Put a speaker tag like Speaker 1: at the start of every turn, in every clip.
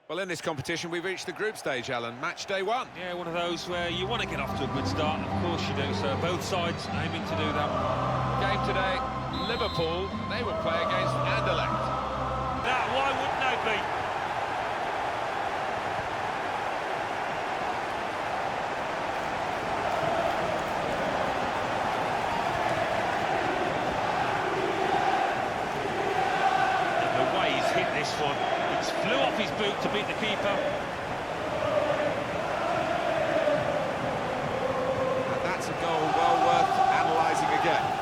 Speaker 1: Well, in this competition, we've reached the group stage, Alan. Match day one.
Speaker 2: Yeah, one of those where you want to get off to a good start. Of course you do. So both sides aiming to do that.
Speaker 1: Game today, Liverpool. They will play against Anderlecht.
Speaker 2: Now, why wouldn't they be? And the way he's hit this one, it's flew off his boot to beat the keeper.
Speaker 1: And that's a goal well worth analysing again.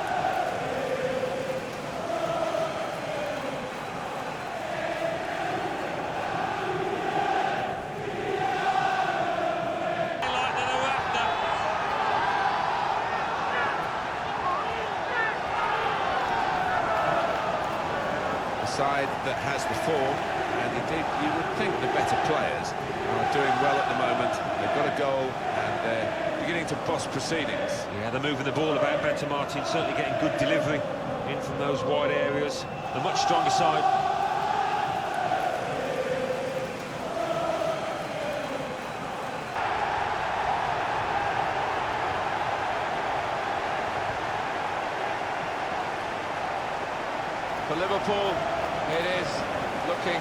Speaker 1: Side that has the form, and indeed you would think the better players are doing well at the moment. They've got a goal and they're beginning to boss proceedings.
Speaker 2: Yeah, they're moving the ball about better, Martin, certainly getting good delivery in from those wide areas. A much stronger side.
Speaker 1: For Liverpool, it is looking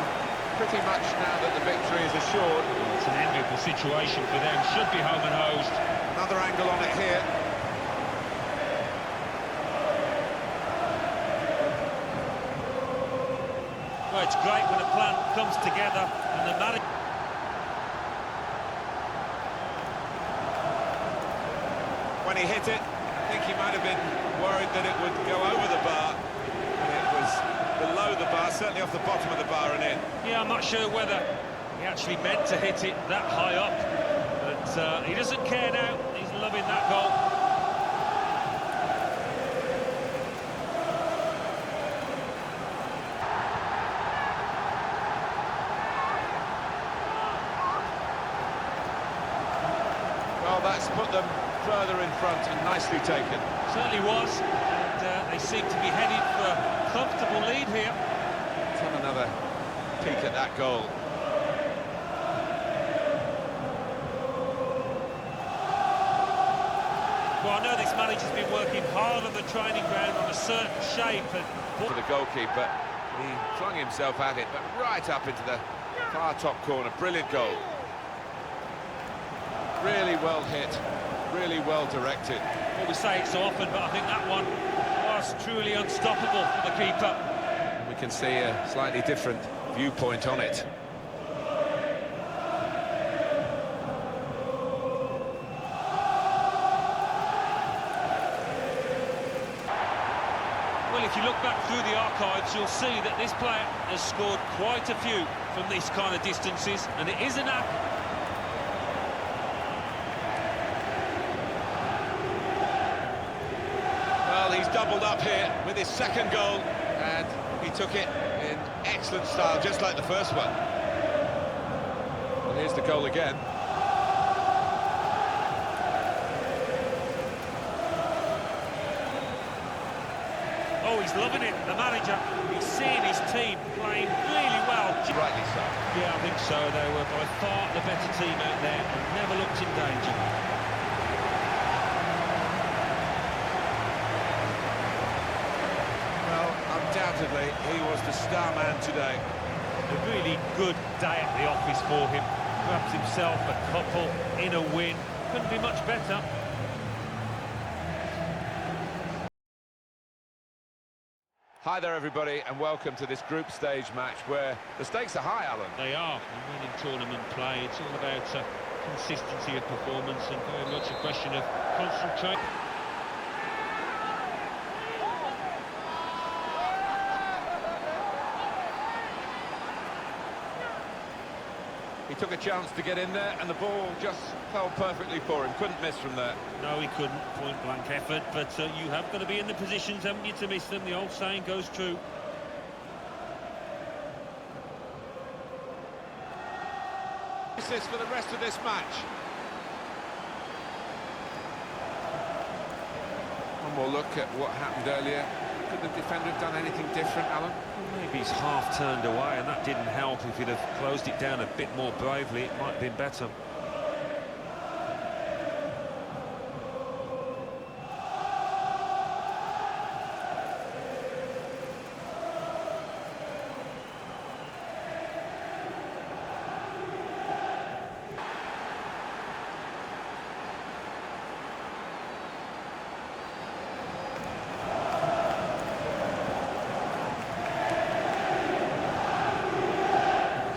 Speaker 1: pretty much now that the victory is assured.
Speaker 2: It's an enviable situation for them, should be home and hosed.
Speaker 1: Another angle on it here.
Speaker 2: Well, it's great when a plan comes together and the manager...
Speaker 1: When he hit it, I think he might have been worried that it would go over the bar. Below the bar, certainly off the bottom of the bar and in.
Speaker 2: Yeah, I'm not sure whether he actually meant to hit it that high up, but he doesn't care now. He's loving that goal.
Speaker 1: Well, that's put them further in front and nicely taken.
Speaker 2: Certainly was, and they seem to be headed for a comfortable lead here.
Speaker 1: Let's have another peek at that goal.
Speaker 2: Well, I know this manager's been working hard on the training ground on a certain shape. And
Speaker 1: for the goalkeeper, he flung himself at it, but right up into the far top corner. Brilliant goal. Really well hit, really well directed.
Speaker 2: Well, we say it so often, but I think that one was truly unstoppable for the keeper.
Speaker 1: We can see a slightly different viewpoint on it.
Speaker 2: Well, if you look back through the archives, you'll see that this player has scored quite a few from these kind of distances, and it is an act.
Speaker 1: Well, he's doubled up here with his second goal, and he took it in excellent style, just like the first one. And here's the goal again.
Speaker 2: Oh, he's loving it, the manager. He's seeing his team playing really well.
Speaker 1: Rightly so.
Speaker 2: Yeah, I think so. They were by far the better team out there and never looked in danger.
Speaker 1: Well, undoubtedly, he was the star man today.
Speaker 2: A really good day at the office for him. Grabs himself a couple in a win. Couldn't be much better.
Speaker 1: Hi there, everybody, and welcome to this group stage match where the stakes are high, Alan.
Speaker 2: They are. In winning tournament play, it's all about consistency of performance and very much a question of concentration.
Speaker 1: He took a chance to get in there, and the ball just fell perfectly for him. Couldn't miss from there.
Speaker 2: No, he couldn't. Point-blank effort, but you have got to be in the positions, haven't you, to miss them? The old saying goes true.
Speaker 1: This for the rest of this match. One more look at what happened earlier. Could the defender have done anything different, Alan?
Speaker 2: Well, maybe he's half turned away, and that didn't help. If he'd have closed it down a bit more bravely, it might have been better.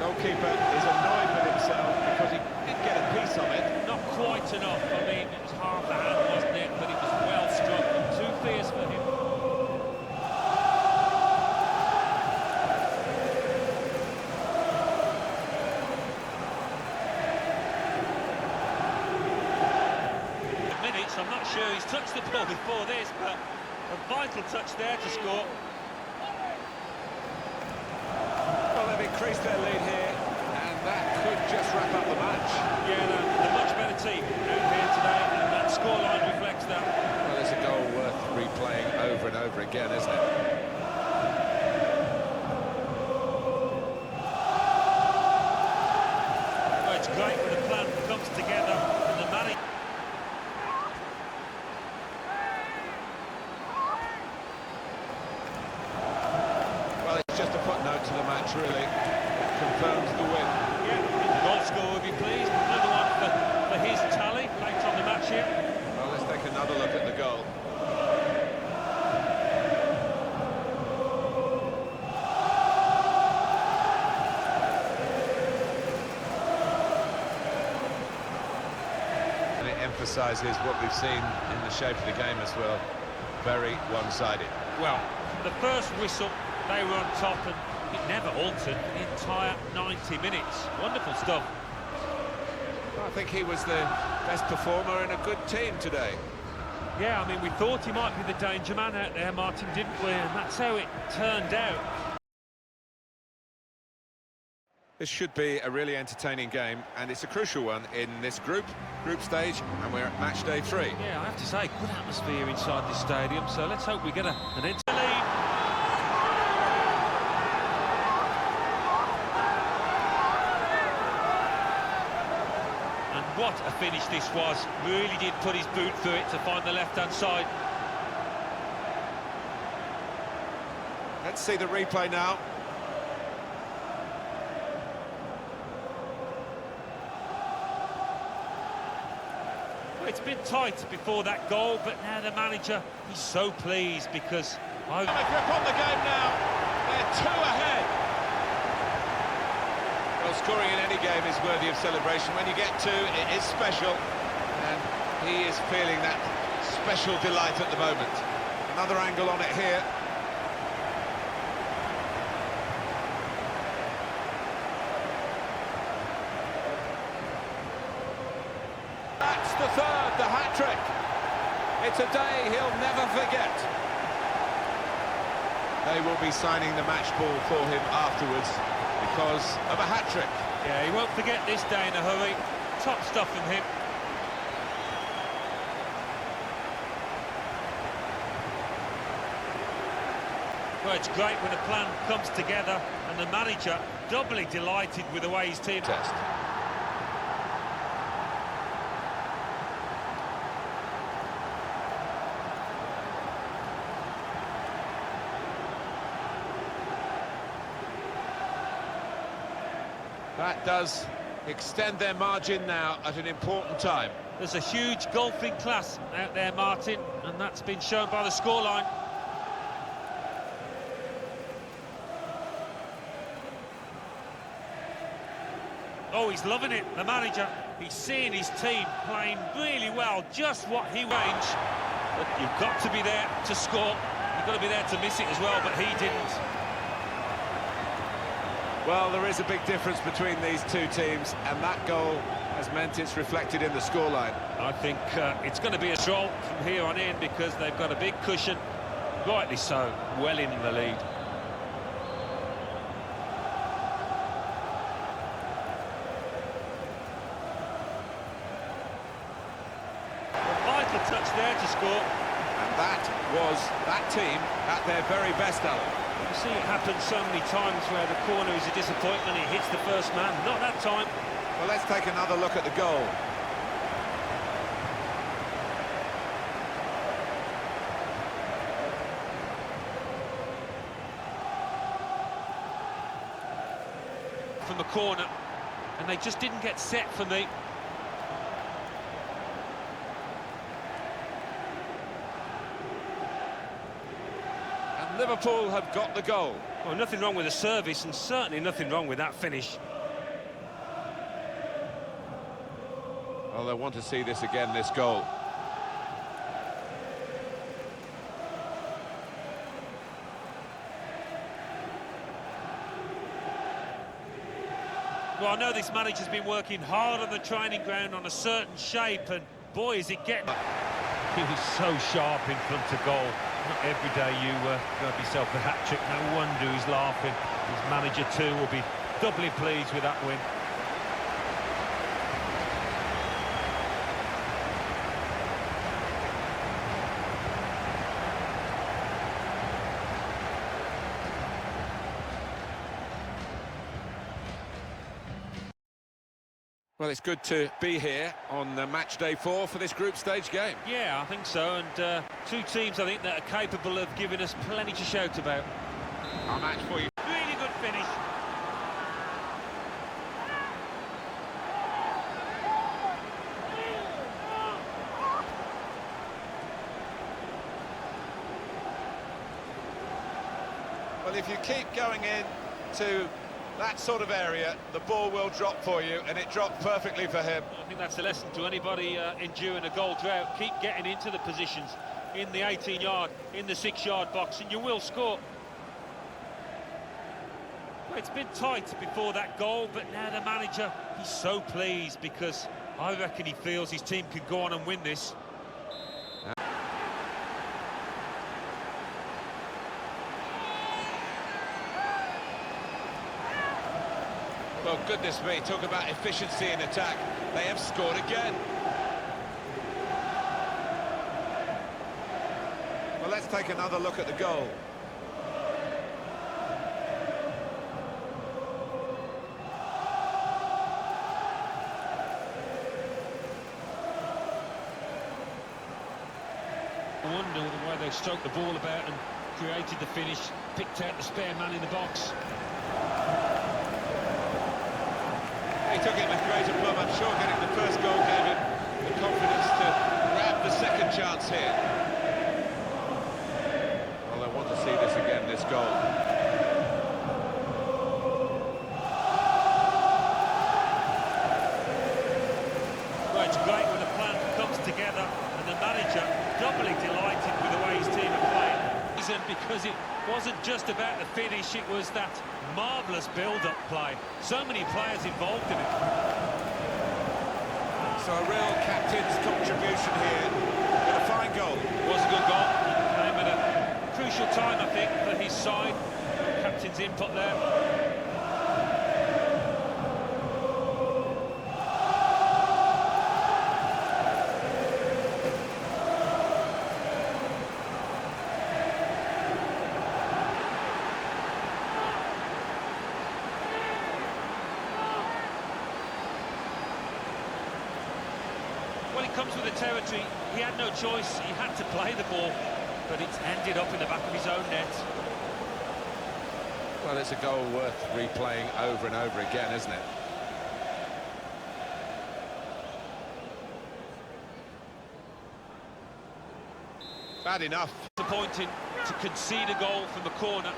Speaker 1: Goalkeeper is annoyed with himself because he did get a piece of it.
Speaker 2: Not quite enough. I mean, it was half a hand, wasn't it? But it was well struck and too fierce for him. Minutes, I'm not sure he's touched the ball before this, but a vital touch there to score.
Speaker 1: Well, they've increased their lead here, and that could just wrap up the match.
Speaker 2: Yeah, they're a much better team out here today, and that scoreline reflects that.
Speaker 1: Well, it's a goal worth replaying over and over again, isn't it?
Speaker 2: Well, it's great when the plan comes together and the manager.
Speaker 1: Well, it's just a footnote to the match, really. It confirms the win.
Speaker 2: Yeah, the goal scorer will be pleased. Another one for his tally later on the match here.
Speaker 1: Well, let's take another look at the goal. And it emphasises what we've seen in the shape of the game as well. Very one-sided.
Speaker 2: Well, the first whistle, they were on top, and it never altered the entire 90 minutes. Wonderful stuff.
Speaker 1: I think he was the best performer in a good team today.
Speaker 2: Yeah, I mean, we thought he might be the danger man out there, Martin, didn't we? And that's how it turned out.
Speaker 1: This should be a really entertaining game, and it's a crucial one in this group stage, and we're at match day 3.
Speaker 2: Yeah, I have to say, good atmosphere inside this stadium, so let's hope we get an entertaining lead. And what a finish this was. Really did put his boot through it to find the left-hand side.
Speaker 1: Let's see the replay now.
Speaker 2: Well, it's been tight before that goal, but now the manager, he's so pleased because...
Speaker 1: A grip on the game now. They're 2 ahead. Well, scoring in any game is worthy of celebration. When you get 2, it is special, and he is feeling that special delight at the moment. Another angle on it here. That's the third, the hat-trick. It's a day he'll never forget. They will be signing the match ball for him afterwards because of a hat-trick.
Speaker 2: Yeah, he won't forget this day in a hurry. Top stuff from him. Well, it's great when a plan comes together, and the manager doubly delighted with the way his team...
Speaker 1: Test. That does extend their margin now at an important time.
Speaker 2: There's a huge golfing class out there, Martin, and that's been shown by the scoreline. Oh, he's loving it, the manager. He's seeing his team playing really well, just what he range. But you've got to be there to score. You've got to be there to miss it as well, but he didn't.
Speaker 1: Well, there is a big difference between these two teams, and that goal has meant it's reflected in the scoreline.
Speaker 2: I think it's going to be a stroll from here on in because they've got a big cushion, rightly so, well in the lead. A vital touch there to score.
Speaker 1: And That was that team at their very best, Alan.
Speaker 2: You see it happen so many times where the corner is a disappointment, it hits the first man. Not that time.
Speaker 1: Well, let's take another look at the goal.
Speaker 2: From the corner, and they just didn't get set for me.
Speaker 1: And Liverpool have got the goal.
Speaker 2: Well, nothing wrong with the service, and certainly nothing wrong with that finish.
Speaker 1: Well, they want to see this again, this goal.
Speaker 2: Well, I know this manager's been working hard on the training ground on a certain shape, and boy, is it getting... He was so sharp in front of goal. Not every day you grab yourself a hat-trick. No wonder he's laughing. His manager, too, will be doubly pleased with that win.
Speaker 1: Well, it's good to be here on match day 4 for this group stage game.
Speaker 2: Yeah, I think so, and two teams, I think, that are capable of giving us plenty to shout about.
Speaker 1: Our match for you.
Speaker 2: Really good finish.
Speaker 1: Well, if you keep going in to that sort of area, the ball will drop for you, and it dropped perfectly for him.
Speaker 2: I think that's a lesson to anybody enduring a goal drought. Keep getting into the positions in the 18-yard, in the 6-yard box, and you will score. Well, it's been tight before that goal, but now the manager, he's so pleased because I reckon he feels his team can go on and win this.
Speaker 1: Well, goodness me, talk about efficiency in attack. They have scored again. Well, let's take another look at the goal.
Speaker 2: I wonder the way they stroked the ball about and created the finish, picked out the spare man in the box.
Speaker 1: He took it with great aplomb. I'm sure getting the first goal gave him the confidence to grab the second chance here. Well, I want to see this again, this goal.
Speaker 2: Well, it's great when the plan comes together and the manager doubly delighted with the way his team are playing. Because it wasn't just about the finish, it was that marvellous build-up play. So many players involved in it.
Speaker 1: So a real captain's contribution here. But a fine goal.
Speaker 2: Was a good goal. It came at a crucial time, I think, for his side. Captain's input there. Well, it comes with the territory. He had no choice. He had to play the ball, but it's ended up in the back of his own net.
Speaker 1: Well, it's a goal worth replaying over and over again, isn't it? Bad enough.
Speaker 2: Disappointing to concede a goal from the corner,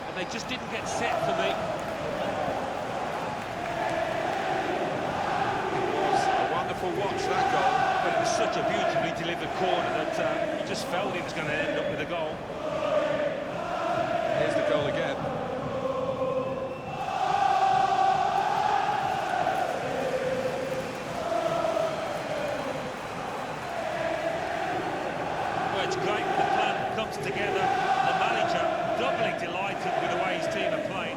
Speaker 2: and they just didn't get set for me.
Speaker 1: Watch that goal.
Speaker 2: But it was such a beautifully delivered corner that you just felt it was going to end up with a goal.
Speaker 1: Here's the goal again.
Speaker 2: Well, it's great when the plan comes together. The manager doubly delighted with the way his team are playing.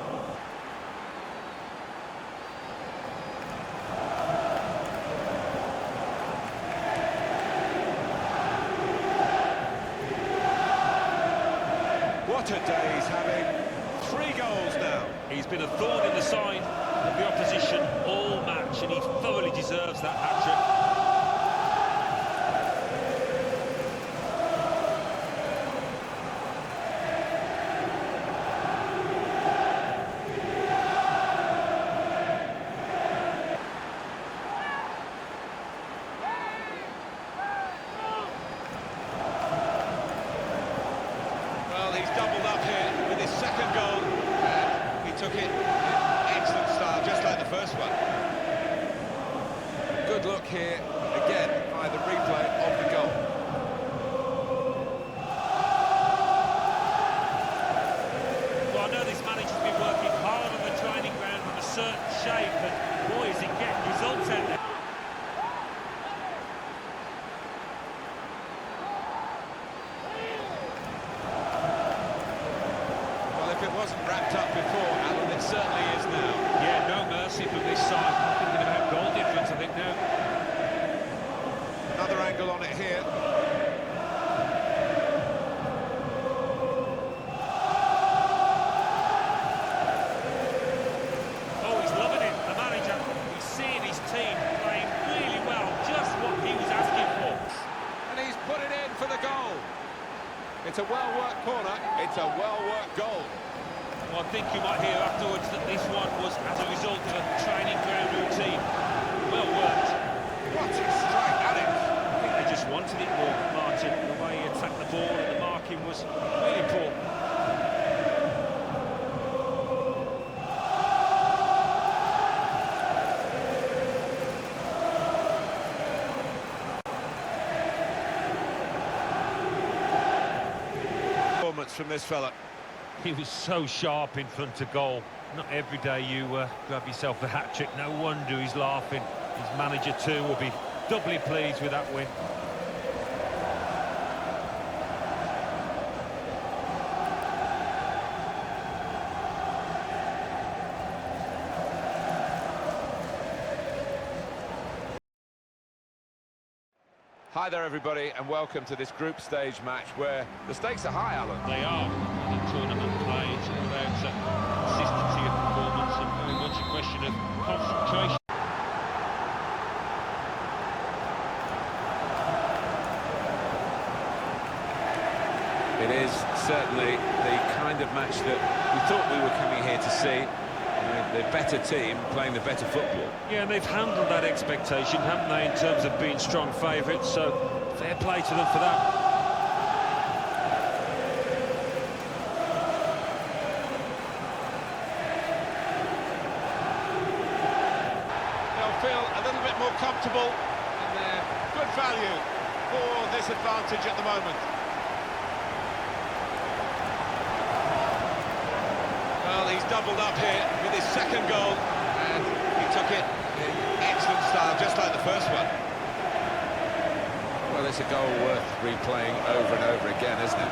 Speaker 1: Today's having 3 goals now.
Speaker 2: He's been a thorn in the side of the opposition all match, and he thoroughly deserves that hat-trick.
Speaker 1: He's doubled up here with his second goal, and he took it in excellent style, just like the first one. Good look here, again, by the replay of the goal.
Speaker 2: Well, I know this manager's been working hard on the training ground on a certain shape, and boy, is he getting results out there.
Speaker 1: If it wasn't wrapped up before, Alan, it certainly is now.
Speaker 2: Yeah, no mercy from this side. Not thinking about goal difference, I think, now.
Speaker 1: Another angle on it here.
Speaker 2: Oh, he's loving it, the manager. He's seeing his team playing really well, just what he was asking for.
Speaker 1: And he's put it in for the goal. It's a well-worked corner, it's a well-worked goal.
Speaker 2: Well, I think you might hear afterwards that this one was as a result of a training ground routine. Well worked.
Speaker 1: What a strike at it!
Speaker 2: I think they just wanted it more, Martin. The way he attacked the ball and the marking was really poor.
Speaker 1: Performance from this fella.
Speaker 2: He was so sharp in front of goal. Not every day you grab yourself a hat-trick. No wonder he's laughing. His manager too will be doubly pleased with that win.
Speaker 1: Hi there, everybody, and welcome to this group stage match where the stakes are high, Alan.
Speaker 2: They are. The tournament play, it's all about consistency of performance and very much a question of concentration.
Speaker 1: It is certainly the kind of match that we thought we were coming here to see. The better team playing the better football.
Speaker 2: Yeah, and they've handled that expectation, haven't they, in terms of being strong favourites, so fair play to them for that.
Speaker 1: They'll feel a little bit more comfortable, and they're good value for this advantage at the moment. Well, he's doubled up here with his second goal, and he took it in excellent style, just like the first one. Well, it's a goal worth replaying over and over again, isn't it?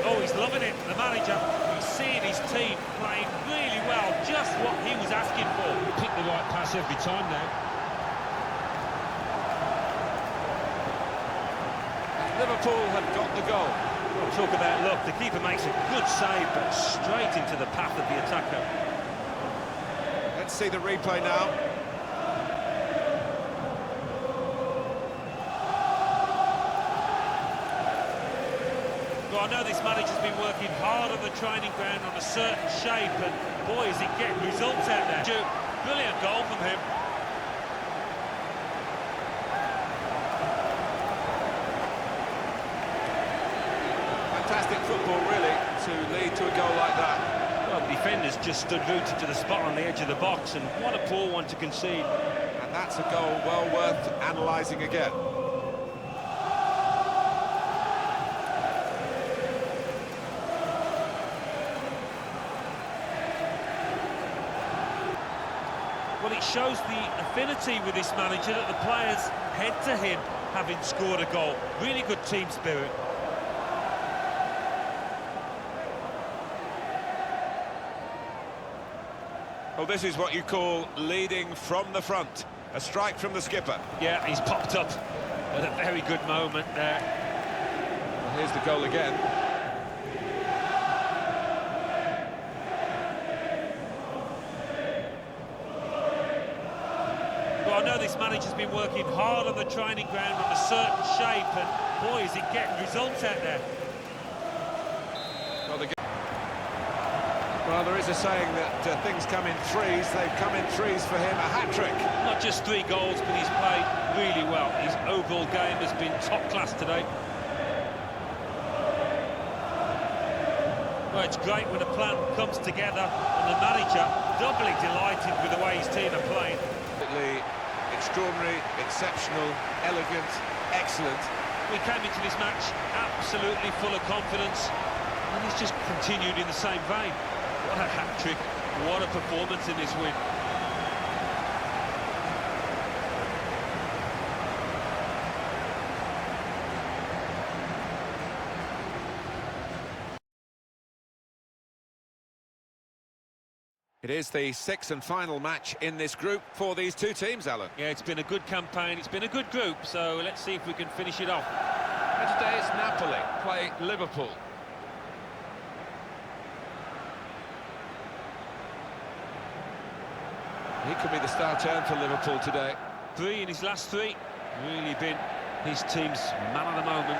Speaker 2: Oh, he's loving it, the manager. He's seeing his team playing really well, just what he was asking for. Pick the right pass every time now.
Speaker 1: Liverpool have got the goal.
Speaker 2: Well, talk about luck. The keeper makes a good save, but straight into the path of the attacker.
Speaker 1: Let's see the replay now.
Speaker 2: Well, I know this manager's been working hard on the training ground on a certain shape, and boy, is he getting results out there. Brilliant goal from him.
Speaker 1: Fantastic football, really, to lead to a goal like that.
Speaker 2: Well, the defenders just stood rooted to the spot on the edge of the box, and what a poor one to concede.
Speaker 1: And that's a goal well worth analysing again.
Speaker 2: Well, it shows the affinity with this manager that the players head to him having scored a goal. Really good team spirit.
Speaker 1: Well, this is what you call leading from the front. A strike from the skipper.
Speaker 2: Yeah, he's popped up. at a very good moment there.
Speaker 1: Well, here's the goal again.
Speaker 2: Well, I know this manager's been working hard on the training ground on a certain shape, and boy, is it getting results out there.
Speaker 1: Well, there is a saying that things come in threes. They've come in threes for him, a hat-trick.
Speaker 2: Not just 3 goals, but he's played really well. His overall game has been top class today. Well, it's great when a plan comes together, and the manager doubly delighted with the way his team are playing.
Speaker 1: Extraordinary, exceptional, elegant, excellent.
Speaker 2: We came into this match absolutely full of confidence, and he's just continued in the same vein. What a hat-trick, what a performance in this win.
Speaker 1: It is the 6th and final match in this group for these two teams, Alan.
Speaker 2: Yeah, it's been a good campaign, it's been a good group, so let's see if we can finish it off.
Speaker 1: And today it's Napoli play Liverpool. He could be the star turn for Liverpool today.
Speaker 2: 3 in his last 3, really been his team's man of the moment.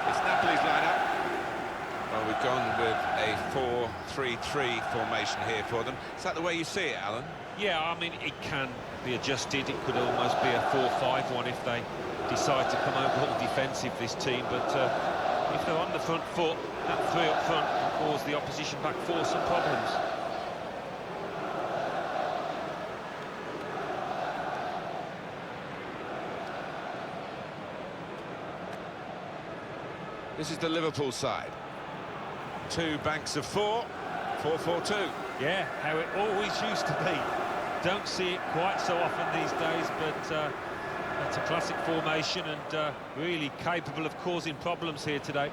Speaker 1: It's Napoli's lineup. Well, we've gone with a 4-3-3 formation here for them. Is that the way you see it, Alan?
Speaker 2: Yeah, I mean, it can be adjusted. It could almost be a 4-5-1 if they decide to come over all defensive, this team. But if they're on the front foot, that 3 up front can cause the opposition back 4 some problems.
Speaker 1: This is the Liverpool side. 2 banks of 4, 4-4-2.
Speaker 2: Yeah, how it always used to be. Don't see it quite so often these days, but it's a classic formation and really capable of causing problems here today.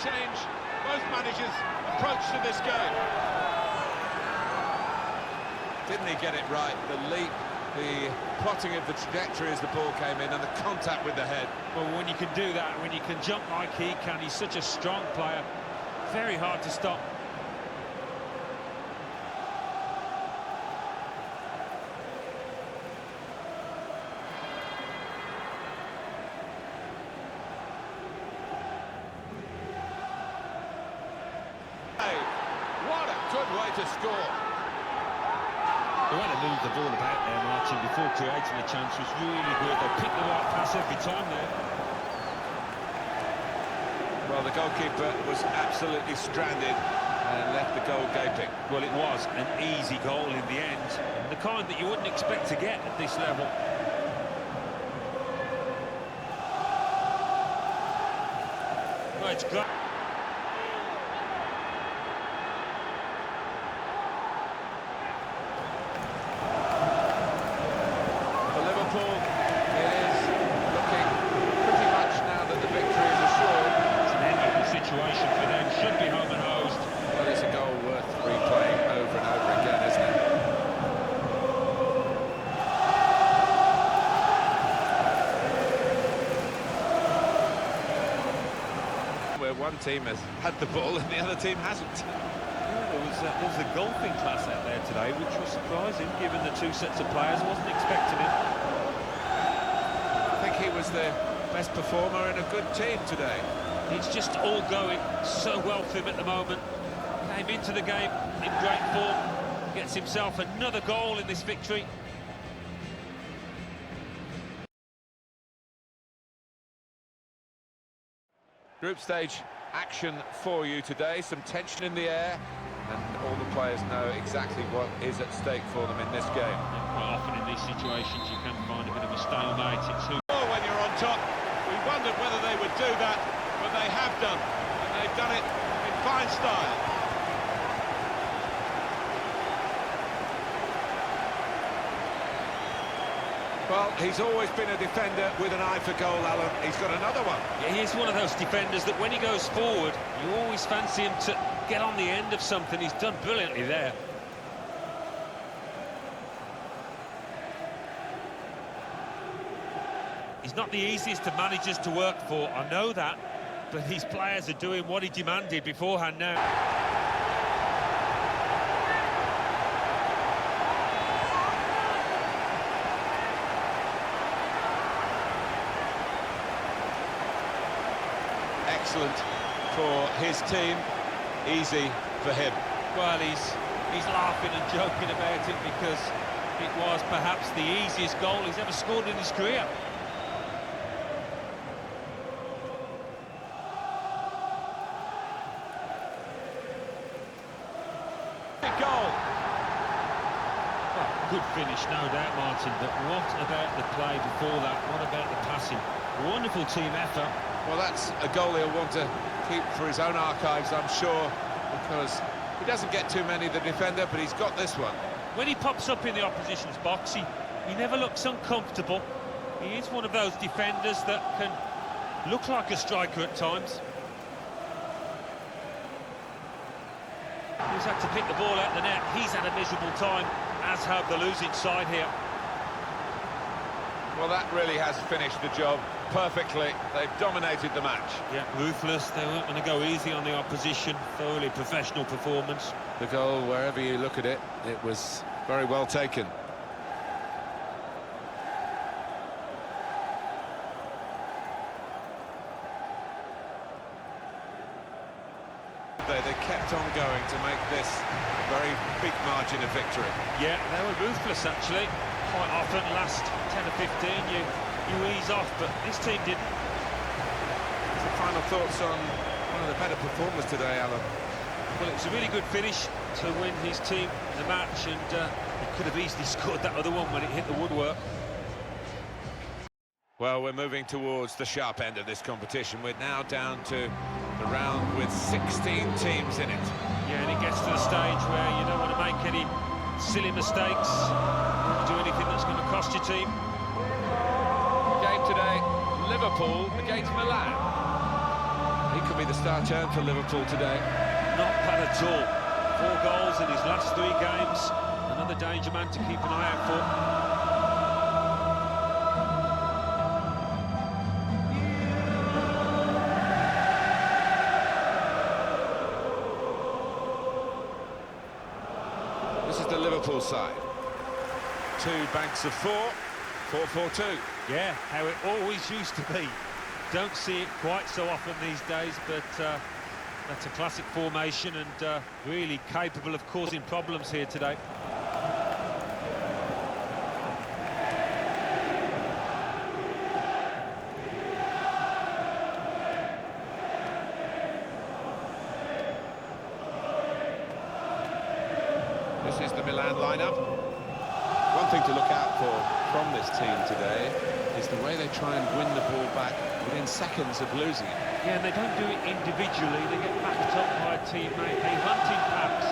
Speaker 1: Change both managers' approach to this game. Didn't he get it right? The leap, the plotting of the trajectory as the ball came in, and the contact with the head.
Speaker 2: Well, when you can do that, when you can jump like he can, he's such a strong player. Very hard to stop.
Speaker 1: What a good way to score.
Speaker 2: The way they moved the ball about there, Martin, before creating a chance was really good. They picked the right pass every time there.
Speaker 1: Well, the goalkeeper was absolutely stranded and left the goal gaping.
Speaker 2: Well, it was an easy goal in the end, the kind that you wouldn't expect to get at this level. Well, it's great. Situation for them, should be home and hosed.
Speaker 1: Well, it's a goal worth replaying over and over again, isn't it? Where one team has had the ball and the other team hasn't.
Speaker 2: Yeah, there was a golfing class out there today, which was surprising given the 2 sets of players. I wasn't expecting it.
Speaker 1: I think he was the best performer in a good team today.
Speaker 2: It's just all going so well for him at the moment. Came into the game in great form, gets himself another goal in this victory.
Speaker 1: Group stage action for you today, some tension in the air, and all the players know exactly what is at stake for them in this game.
Speaker 2: And quite often in these situations you can find a bit of a stalemate. It's who...
Speaker 1: Oh, when you're on top, we wondered whether they would do that, but they have done, and they've done it in fine style. Well, he's always been a defender with an eye for goal, Alan. He's got another one.
Speaker 2: Yeah, he is one of those defenders that when he goes forward, you always fancy him to get on the end of something. He's done brilliantly there. He's not the easiest of managers to work for, I know that, but these players are doing what he demanded beforehand now.
Speaker 1: Excellent for his team, easy for him.
Speaker 2: Well, he's laughing and joking about it because it was perhaps the easiest goal he's ever scored in his career.
Speaker 1: Big goal.
Speaker 2: Well, good finish, no doubt, Martin, but what about the play before that? What about the passing? Wonderful team effort.
Speaker 1: Well, that's a goal he'll want to keep for his own archives, I'm sure, because he doesn't get too many, the defender, but he's got this one.
Speaker 2: When he pops up in the opposition's box, he never looks uncomfortable. He is one of those defenders that can look like a striker at times. He's had to pick the ball out the net. He's had a miserable time, as have the losing side here.
Speaker 1: Well, that really has finished the job perfectly. They've dominated the match.
Speaker 2: Yeah, ruthless. They weren't going to go easy on the opposition. Thoroughly professional performance.
Speaker 1: The goal, wherever you look at it, it was very well taken. They kept on going to make this a very big margin of victory.
Speaker 2: Yeah, they were ruthless, actually. Quite often, last 10 or 15, you ease off, but this team didn't.
Speaker 1: Some final thoughts on one of the better performers today, Alan?
Speaker 2: Well, it was a really good finish to win his team the match, and he could have easily scored that other one when it hit the woodwork.
Speaker 1: Well, we're moving towards the sharp end of this competition. We're now down to the round with 16 teams in it.
Speaker 2: Yeah, and it gets to the stage where you don't want to make any silly mistakes, do anything that's going to cost your team.
Speaker 1: Game today, Liverpool against Milan. He could be the star turn for Liverpool today.
Speaker 2: Not bad at all. 4 goals in his last 3 games. Another danger man to keep an eye out for.
Speaker 1: This is the Liverpool side. 2 banks of 4, 4-4-2.
Speaker 2: Yeah, how it always used to be. Don't see it quite so often these days, but that's a classic formation and really capable of causing problems here today.
Speaker 1: This is the Milan lineup. One thing to look out for from this team today is the way they try and win the ball back within seconds of losing it.
Speaker 2: Yeah, and they don't do it individually. They get backed up by a teammate. They hunt in packs,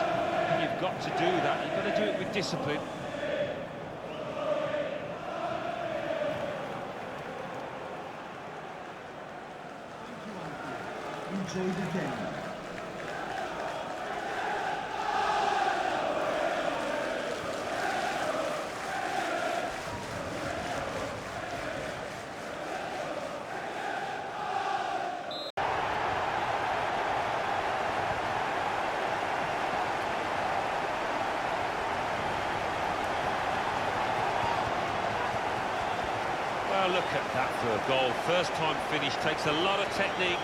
Speaker 2: and you've got to do that. You've got to do it with discipline.
Speaker 3: Enjoy the game.
Speaker 2: Well, look at that for a goal. First time finish, takes a lot of technique.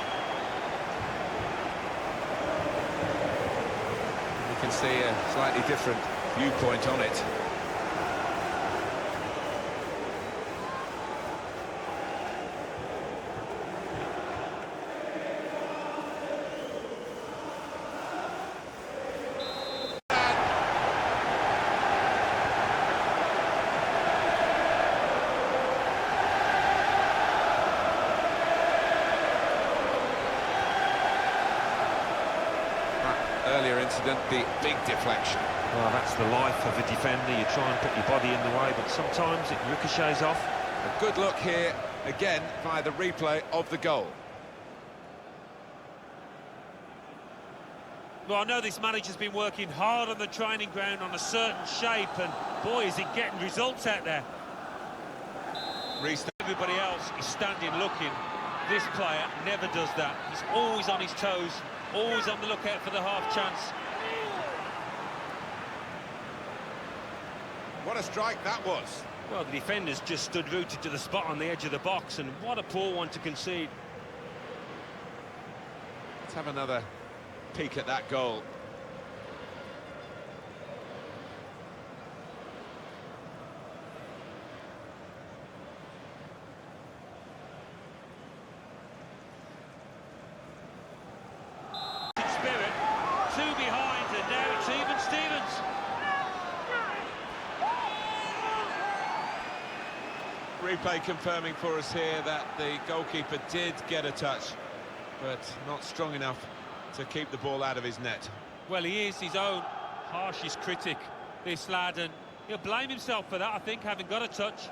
Speaker 1: You can see a slightly different viewpoint on it. incident, the big deflection.
Speaker 2: Well, that's the life of a defender. You try and put your body in the way, but sometimes it ricochets off.
Speaker 1: A good look here, again, via the replay of the goal.
Speaker 2: Well, I know this manager's been working hard on the training ground on a certain shape, and boy, is he getting results out there. Everybody else is standing looking. This player never does that. He's always on his toes, always on the lookout for the half chance.
Speaker 1: What a strike that was.
Speaker 2: Well, the defenders just stood rooted to the spot on the edge of the box, and what a poor one to concede.
Speaker 1: Let's have another peek at that goal.
Speaker 2: Spirit, two behind, and now it's even Stevens.
Speaker 1: Replay confirming for us here that the goalkeeper did get a touch, but not strong enough to keep the ball out of his net.
Speaker 2: Well, he is his own harshest critic, this lad, and he'll blame himself for that, I think, having got a touch.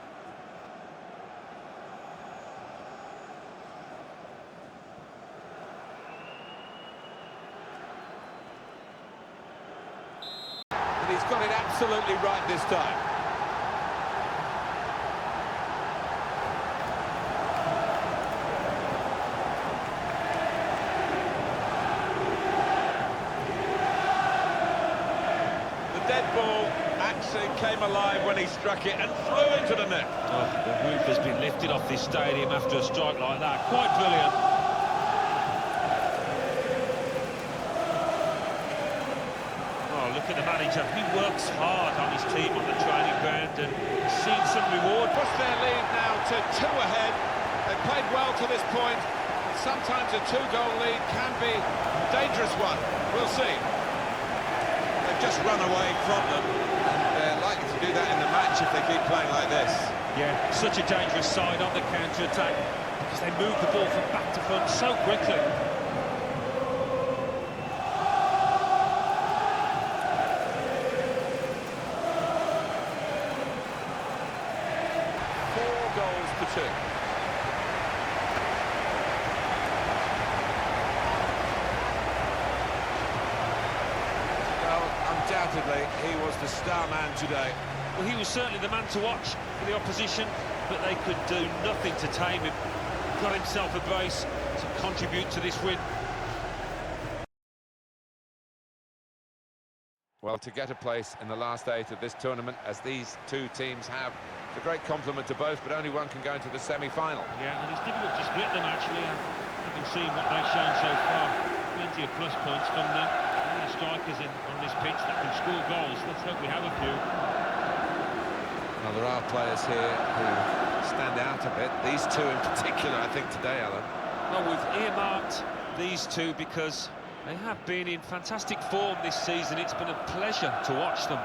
Speaker 1: And he's got it absolutely right this time. Ball actually came alive when he struck it and flew into the net.
Speaker 2: Oh, the roof has been lifted off this stadium after a strike like that. Quite brilliant. Oh, look at the manager. He works hard on his team on the training ground and seen some reward.
Speaker 1: Push their lead now to 2 ahead. They played well to this point, and sometimes a 2-goal lead can be a dangerous one. We'll see. Just run away from them, and they're likely to do that in the match if they keep playing like this.
Speaker 2: Yeah, such a dangerous side on the counter-attack because they move the ball from back to front so quickly.
Speaker 1: Four goals to 2. Undoubtedly, he was the star man today.
Speaker 2: Well, he was certainly the man to watch for the opposition, but they could do nothing to tame him. Got himself a brace to contribute to this win.
Speaker 1: Well, to get a place in the last 8 of this tournament, as these two teams have, it's a great compliment to both, but only one can go into the semi-final.
Speaker 2: Yeah, and it's difficult to split them, actually, having seen what they've shown so far. Plenty of plus points from them. Strikers on this pitch that can score goals. Let's hope we have a few.
Speaker 1: Well, there are players here who stand out a bit. These two in particular, I think, today, Alan.
Speaker 2: Well, we've earmarked these two because they have been in fantastic form this season. It's been a pleasure to watch them.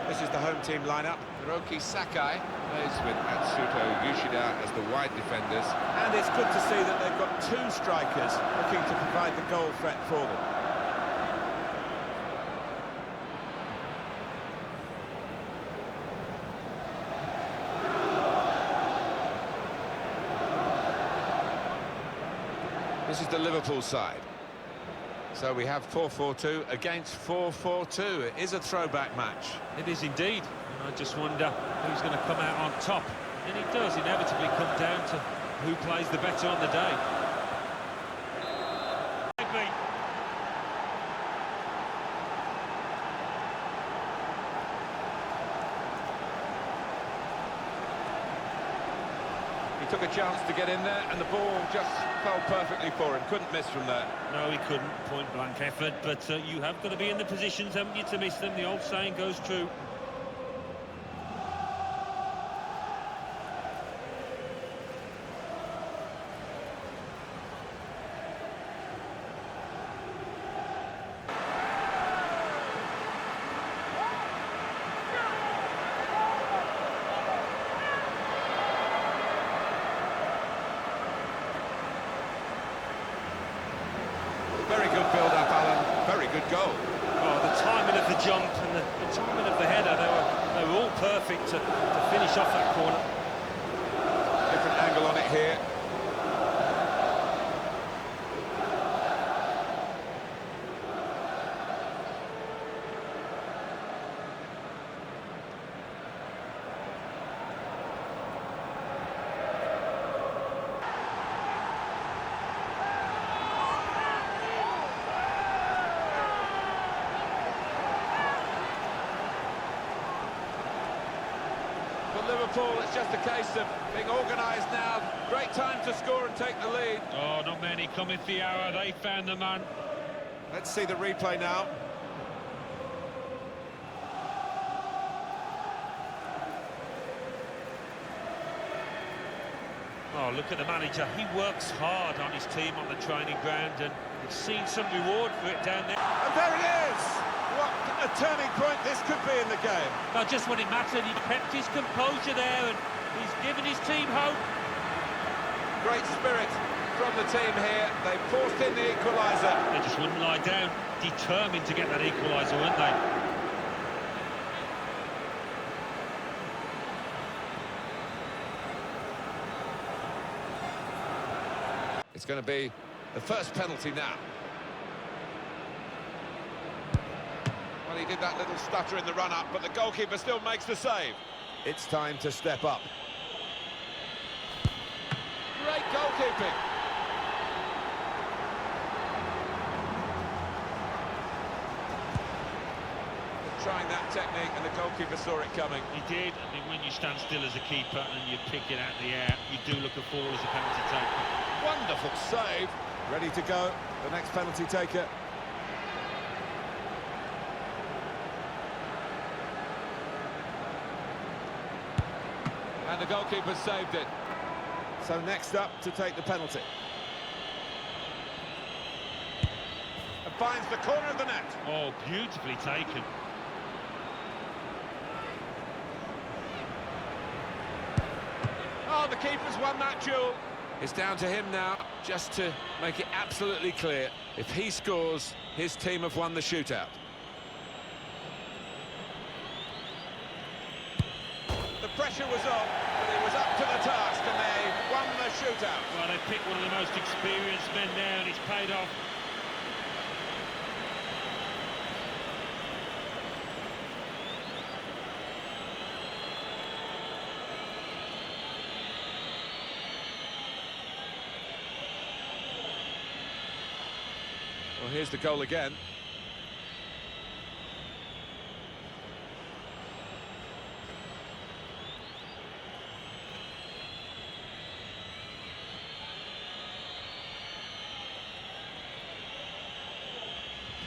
Speaker 1: This is the home team lineup. Hiroki Sakai plays with Atsuto Yoshida as the wide defenders. And it's good to see that they've got 2 strikers looking to provide the goal threat for them. This is the Liverpool side. So we have 4-4-2 against 4-4-2. It is a throwback match.
Speaker 2: It is indeed. And I just wonder who's going to come out on top. And it does inevitably come down to who plays the better on the day.
Speaker 1: took a chance to get in there, and the ball just fell perfectly for him. Couldn't miss from there.
Speaker 2: No, he couldn't. Point-blank effort, but you have got to be in the positions, haven't you, to miss them? The old saying goes true.
Speaker 1: Very good build-up, Alan. Very good goal.
Speaker 2: Oh, the timing of the jump and the timing of the header, they were all perfect to finish off that corner.
Speaker 1: Different angle on it here. For Liverpool, it's just a case of being organised now. Great time to score and take the lead.
Speaker 2: Oh, not many cometh the hour. They found the man.
Speaker 1: Let's see the replay now.
Speaker 2: Oh, look at the manager. He works hard on his team on the training ground, and he's seen some reward for it down there.
Speaker 1: And there it is! What a turning point this could be in the game.
Speaker 2: Now, just when it mattered, he kept his composure there, and he's given his team hope.
Speaker 1: Great spirit from the team here. They forced in the equaliser.
Speaker 2: They just wouldn't lie down, determined to get that equaliser, weren't they?
Speaker 1: It's going to be the first penalty now. Well, he did that little stutter in the run-up, but the goalkeeper still makes the save. It's time to step up. Great goalkeeping. Trying that technique, and the goalkeeper saw it coming.
Speaker 2: He did. I mean, when you stand still as a keeper and you pick it out of the air, you do look a fool as a penalty taker.
Speaker 1: Wonderful save. Ready to go, the next penalty taker. And the goalkeeper saved it. So next up to take the penalty. And finds the corner of the net.
Speaker 2: Oh, beautifully taken.
Speaker 1: Oh, the keeper's won that duel. It's down to him now, just to make it absolutely clear. If he scores, his team have won the shootout. The pressure was on, but it was up to the task, and they won the shootout.
Speaker 2: Well, they picked one of the most experienced men there, and it's paid off.
Speaker 1: Well, here's the goal again.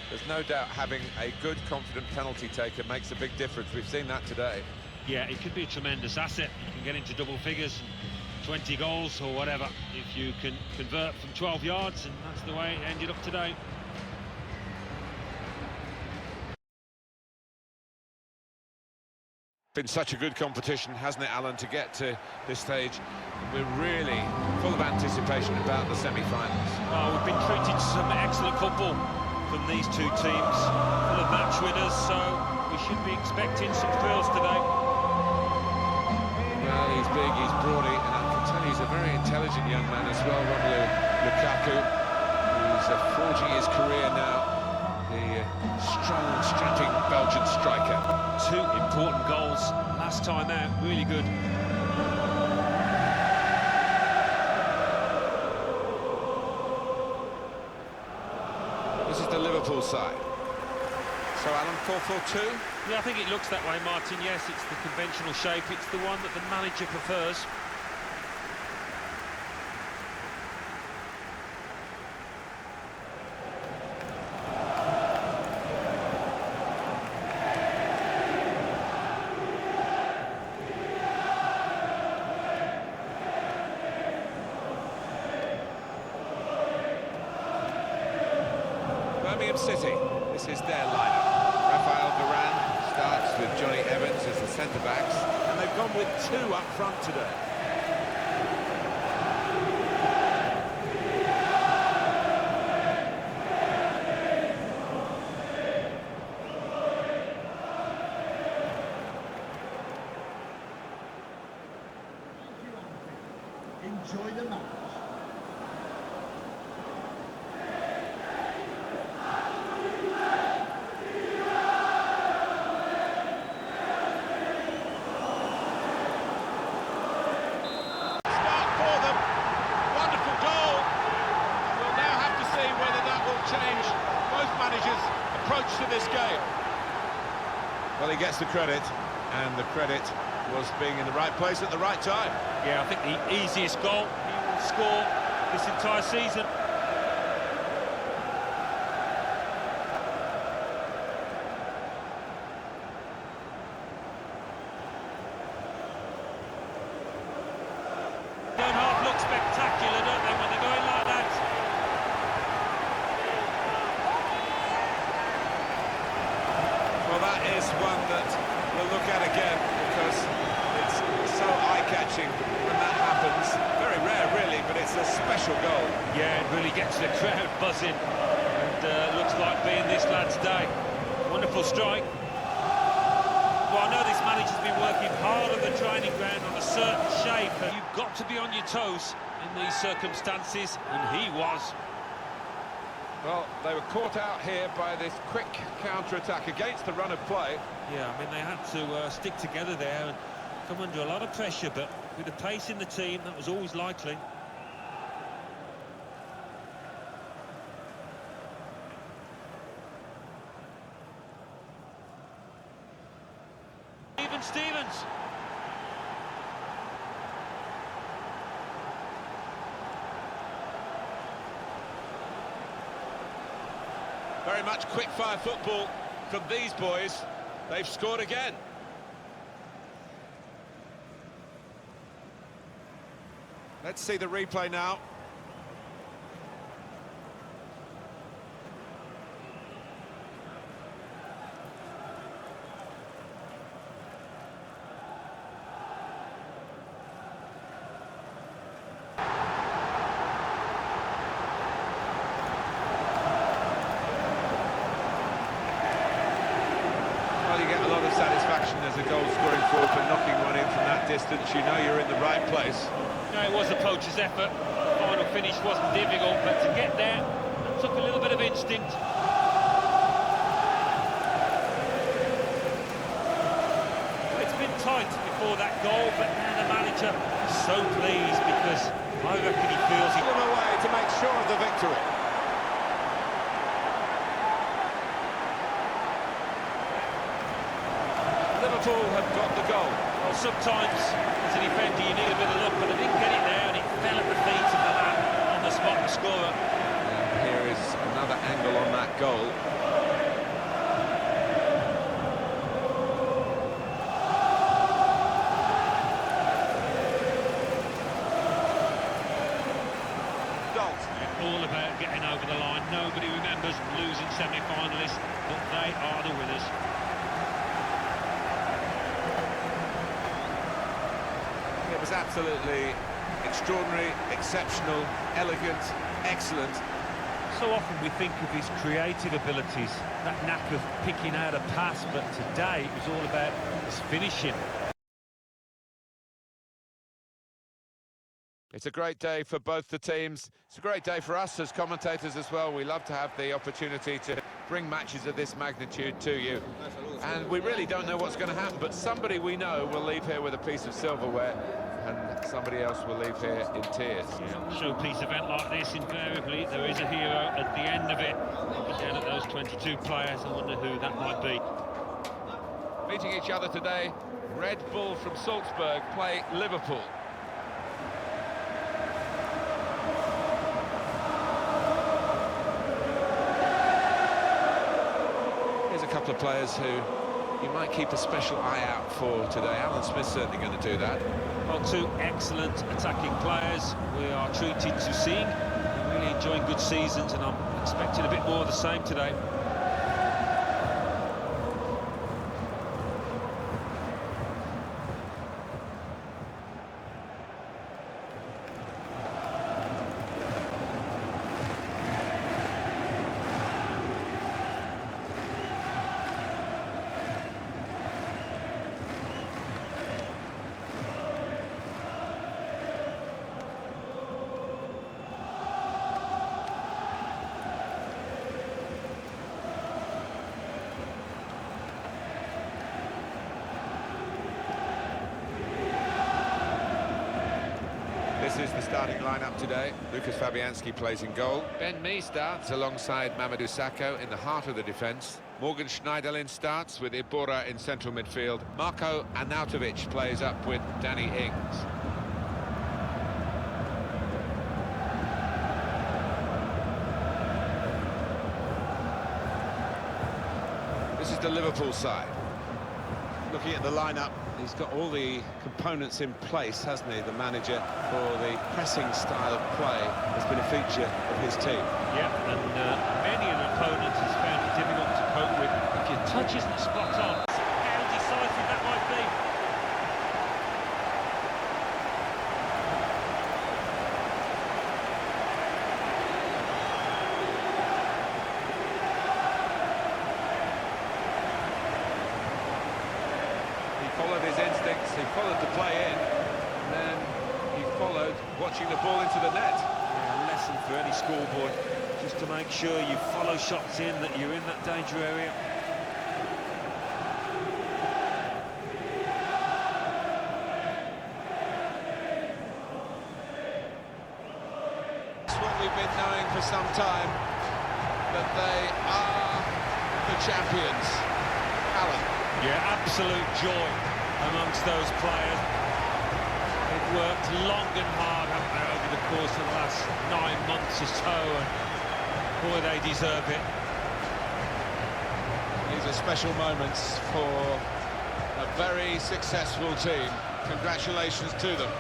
Speaker 1: There's no doubt having a good, confident penalty taker makes a big difference. We've seen that today.
Speaker 2: Yeah, it could be a tremendous asset. You can get into double figures, 20 goals or whatever, if you can convert from 12 yards, and that's the way it ended up today.
Speaker 1: Been such a good competition, hasn't it, Alan, to get to this stage. We're really full of anticipation about the semi-finals.
Speaker 2: Oh, we've been treated to some excellent football from these two teams, full of match winners, so we should be expecting some thrills today.
Speaker 1: Well, he's big, he's brawny, and I can tell you he's a very intelligent young man as well, Romelu Lukaku, who's 40 his career now. The strong, strapping Belgian striker.
Speaker 2: Two important goals last time out, really good.
Speaker 1: This is the Liverpool side. So, Alan, 4-4-2?
Speaker 2: Yeah, I think it looks that way, Martin. Yes, it's the conventional shape. It's the one that the manager prefers.
Speaker 1: Birmingham City, this is their lineup. Rafael Varane starts with Johnny Evans as the centre-backs, and they've gone with two up front today.
Speaker 3: Enjoy the match.
Speaker 1: Start for them. Wonderful goal. We'll now have to see whether that will change both managers' approach to this game. Well, he gets the credit, and the credit was being in the right place at the right time.
Speaker 2: Yeah, I think the easiest goal he will score this entire season. Don't half look spectacular, don't they, when they're going like that?
Speaker 1: Well, that is one that we'll look at again, because it's so eye-catching when that happens. Very rare, really, but it's a special goal.
Speaker 2: Yeah, it really gets the crowd buzzing, and looks like being this lad's day. Wonderful strike. Well, I know this manager's been working hard on the training ground on a certain shape, and you've got to be on your toes in these circumstances, and he was.
Speaker 1: Well, they were caught out here by this quick counter-attack against the run of play.
Speaker 2: Yeah, I mean, they had to stick together there and come under a lot of pressure, but with the pace in the team, that was always likely. Stevens.
Speaker 1: Very much quick-fire football from these boys. They've scored again. Let's see the replay now. Well, you get a lot of satisfaction as a goal-scoring forward for knocking one in from that distance. You know you're in the right place.
Speaker 2: No, it was a poacher's effort. The final finish wasn't difficult, but to get there, it took a little bit of instinct. It's been tight before that goal, but now the manager is so pleased because I reckon he feels he...
Speaker 1: Pull him away to make sure of the victory. Liverpool have got the goal.
Speaker 2: Well, sometimes, as a defender, you need a bit of luck, but they didn't get it there, and it fell at the feet of the man on the spot, the scorer.
Speaker 1: And here is another angle on that goal.
Speaker 2: All about getting over the line. Nobody remembers losing semi-finalists, but they are the winners.
Speaker 1: It was absolutely extraordinary, exceptional, elegant, excellent.
Speaker 2: So often we think of his creative abilities, that knack of picking out a pass, but today it was all about his finishing.
Speaker 1: It's a great day for both the teams. It's a great day for us as commentators as well. We love to have the opportunity to bring matches of this magnitude to you. And we really don't know what's going to happen, but somebody we know will leave here with a piece of silverware, and somebody else will leave here in tears.
Speaker 2: Yeah, showpiece event like this, invariably, there is a hero at the end of it. Looking down at those 22 players, I wonder who that might be.
Speaker 1: Meeting each other today, Red Bull from Salzburg play Liverpool. Here's a couple of players who you might keep a special eye out for today. Alan Smith's certainly going to do that.
Speaker 2: Well, two excellent attacking players we are treated to seeing. Really enjoying good seasons, and I'm Expecting a bit more of the same today.
Speaker 1: This is the starting lineup today. Lucas Fabianski plays in goal. Ben Mee starts alongside Mamadou Sakho in the heart of the defence. Morgan Schneiderlin starts with Ibora in central midfield. Marko Arnautovic plays up with Danny Ings. This is the Liverpool side. Looking at the lineup, he's got all the components in place, hasn't he, the manager, for the pressing style of play has been a feature of his team.
Speaker 2: Yeah, and many an opponent has found it difficult to cope with. If your touch isn't spot on, how decisive that might be.
Speaker 1: Followed his instincts, he followed the play in, and then he followed watching the ball into the net.
Speaker 2: Yeah, a lesson for any scoreboard, just to make sure you follow shots in, that you're in that danger area.
Speaker 1: It's what we've been knowing for some time, that they are the champions. Alan.
Speaker 2: Yeah, absolute joy amongst those players. They've worked long and hard, haven't they, over the course of the last 9 months or so, and boy, they deserve it.
Speaker 1: These are special moments for a very successful team. Congratulations to them.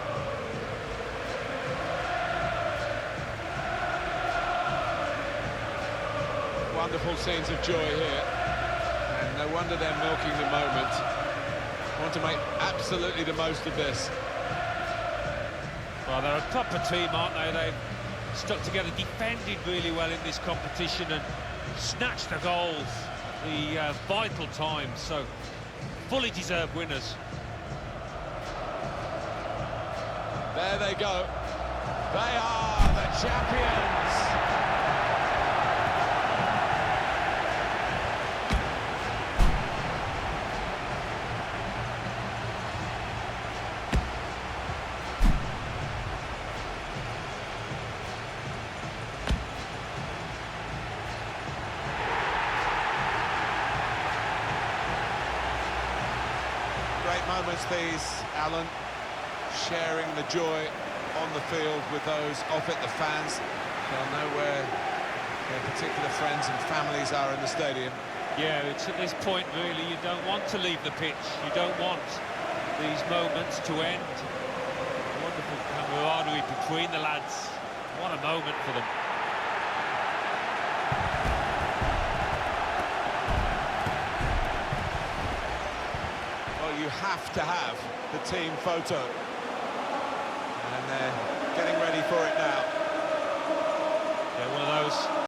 Speaker 1: Wonderful scenes of joy here. And no wonder they're milking the moment. Want to make absolutely the most of this.
Speaker 2: Well, they're a proper team, aren't they? They've stuck together, defended really well in this competition and snatched the goals, the vital times, so fully deserved winners.
Speaker 1: There they go. They are the champions. Great moments these, Alan, sharing the joy on the field with those off it, the fans. They'll know where their particular friends and families are in the stadium.
Speaker 2: Yeah, it's at this point, really, you don't want to leave the pitch. You don't want these moments to end. Wonderful camaraderie between the lads. What a moment for them.
Speaker 1: You have to have the team photo, and they're getting ready for it now.
Speaker 2: Yeah, one of those